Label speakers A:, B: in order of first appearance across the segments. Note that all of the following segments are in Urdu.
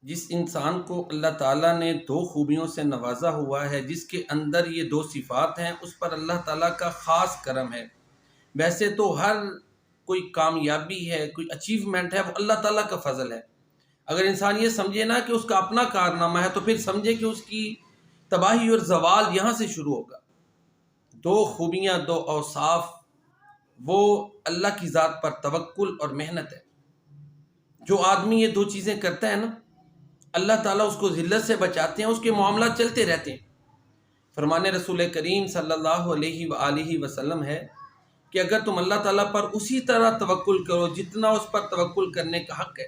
A: جس انسان کو اللہ تعالیٰ نے دو خوبیوں سے نوازا ہوا ہے، جس کے اندر یہ دو صفات ہیں، اس پر اللہ تعالیٰ کا خاص کرم ہے۔ ویسے تو ہر کوئی کامیابی ہے، کوئی اچیومنٹ ہے، وہ اللہ تعالیٰ کا فضل ہے۔ اگر انسان یہ سمجھے نا کہ اس کا اپنا کارنامہ ہے، تو پھر سمجھے کہ اس کی تباہی اور زوال یہاں سے شروع ہوگا۔ دو خوبیاں، دو اوصاف، وہ اللہ کی ذات پر توکل اور محنت ہے۔ جو آدمی یہ دو چیزیں کرتا ہے نا، اللہ تعالیٰ اس کو ذلت سے بچاتے ہیں، اس کے معاملات چلتے رہتے ہیں۔ فرمان رسول کریم صلی اللہ علیہ وآلہ وسلم ہے کہ اگر تم اللہ تعالیٰ پر اسی طرح توکل کرو جتنا اس پر توکل کرنے کا حق ہے،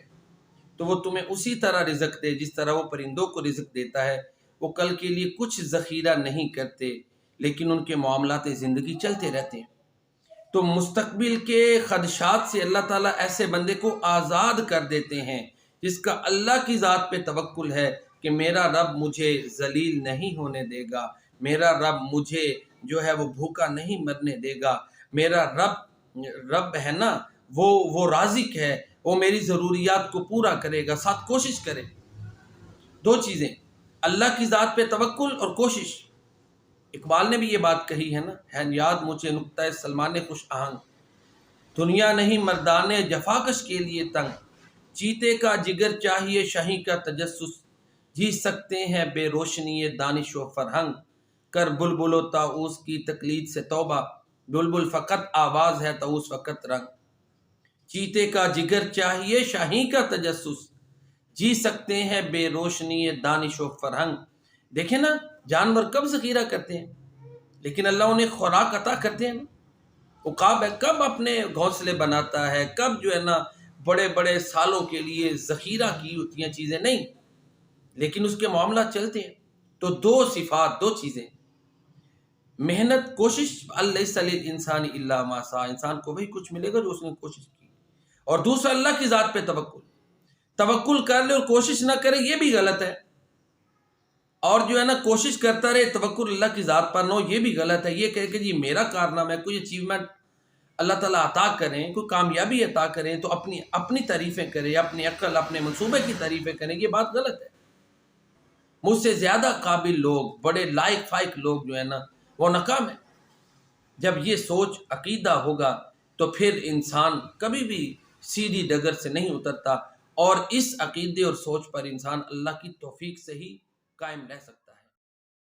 A: تو وہ تمہیں اسی طرح رزق دے جس طرح وہ پرندوں کو رزق دیتا ہے۔ وہ کل کے لیے کچھ ذخیرہ نہیں کرتے، لیکن ان کے معاملات زندگی چلتے رہتے ہیں۔ تو مستقبل کے خدشات سے اللہ تعالیٰ ایسے بندے کو آزاد کر دیتے ہیں جس کا اللہ کی ذات پہ توکل ہے کہ میرا رب مجھے ذلیل نہیں ہونے دے گا، میرا رب مجھے جو ہے وہ بھوکا نہیں مرنے دے گا، میرا رب ہے نا وہ رازق ہے، وہ میری ضروریات کو پورا کرے گا، ساتھ کوشش کرے۔ دو چیزیں، اللہ کی ذات پہ توکل اور کوشش۔ اقبال نے بھی یہ بات کہی ہے نا، ہے یاد مجھے نکتہ سلمان خوش آہنگ، دنیا نہیں مردان جفاکش کے لیے تنگ، چیتے کا جگر چاہیے شاہی کا تجسس، جی سکتے ہیں بے روشنی دانش و فرہنگ، کر بلبل و طاؤس کی تقلید سے توبہ، بلبل فقط آواز ہے طاؤس فقط رنگ، چیتے کا جگر چاہیے شاہی کا تجسس، جی سکتے ہیں بے روشنی دانش و فرہنگ۔ دیکھیں نا، جانور کب ذخیرہ کرتے ہیں، لیکن اللہ انہیں خوراک عطا کرتے ہیں نا۔ عقاب ہے کب اپنے گھونسلے بناتا ہے، کب جو ہے نا بڑے بڑے سالوں کے لیے ذخیرہ کی ہوتی ہیں چیزیں نہیں، لیکن اس کے معاملات چلتے ہیں۔ تو دو صفات، دو چیزیں، محنت، کوشش، الیس للانسان الا ما سعی، انسان کو وہی کچھ ملے گا جو اس نے کوشش کی، اور دوسرا اللہ کی ذات پہ توکل۔ توکل کر لے اور کوشش نہ کرے، یہ بھی غلط ہے، اور جو ہے نا کوشش کرتا رہے توکل اللہ کی ذات پر نہ ہو، یہ بھی غلط ہے۔ یہ کہے کہ جی میرا کارنامہ ہے، کوئی اچیومنٹ اللہ تعالیٰ عطا کریں، کوئی کامیابی عطا کریں تو اپنی تعریفیں کریں، اپنی عقل، اپنے منصوبے کی تعریفیں کریں، یہ بات غلط ہے۔ مجھ سے زیادہ قابل لوگ، بڑے لائق فائق لوگ جو ہے نا وہ ناکام ہیں۔ جب یہ سوچ عقیدہ ہوگا تو پھر انسان کبھی بھی سیدھی ڈگر سے نہیں اترتا، اور اس عقیدے اور سوچ پر انسان اللہ کی توفیق سے ہی قائم رہ سکتا ہے۔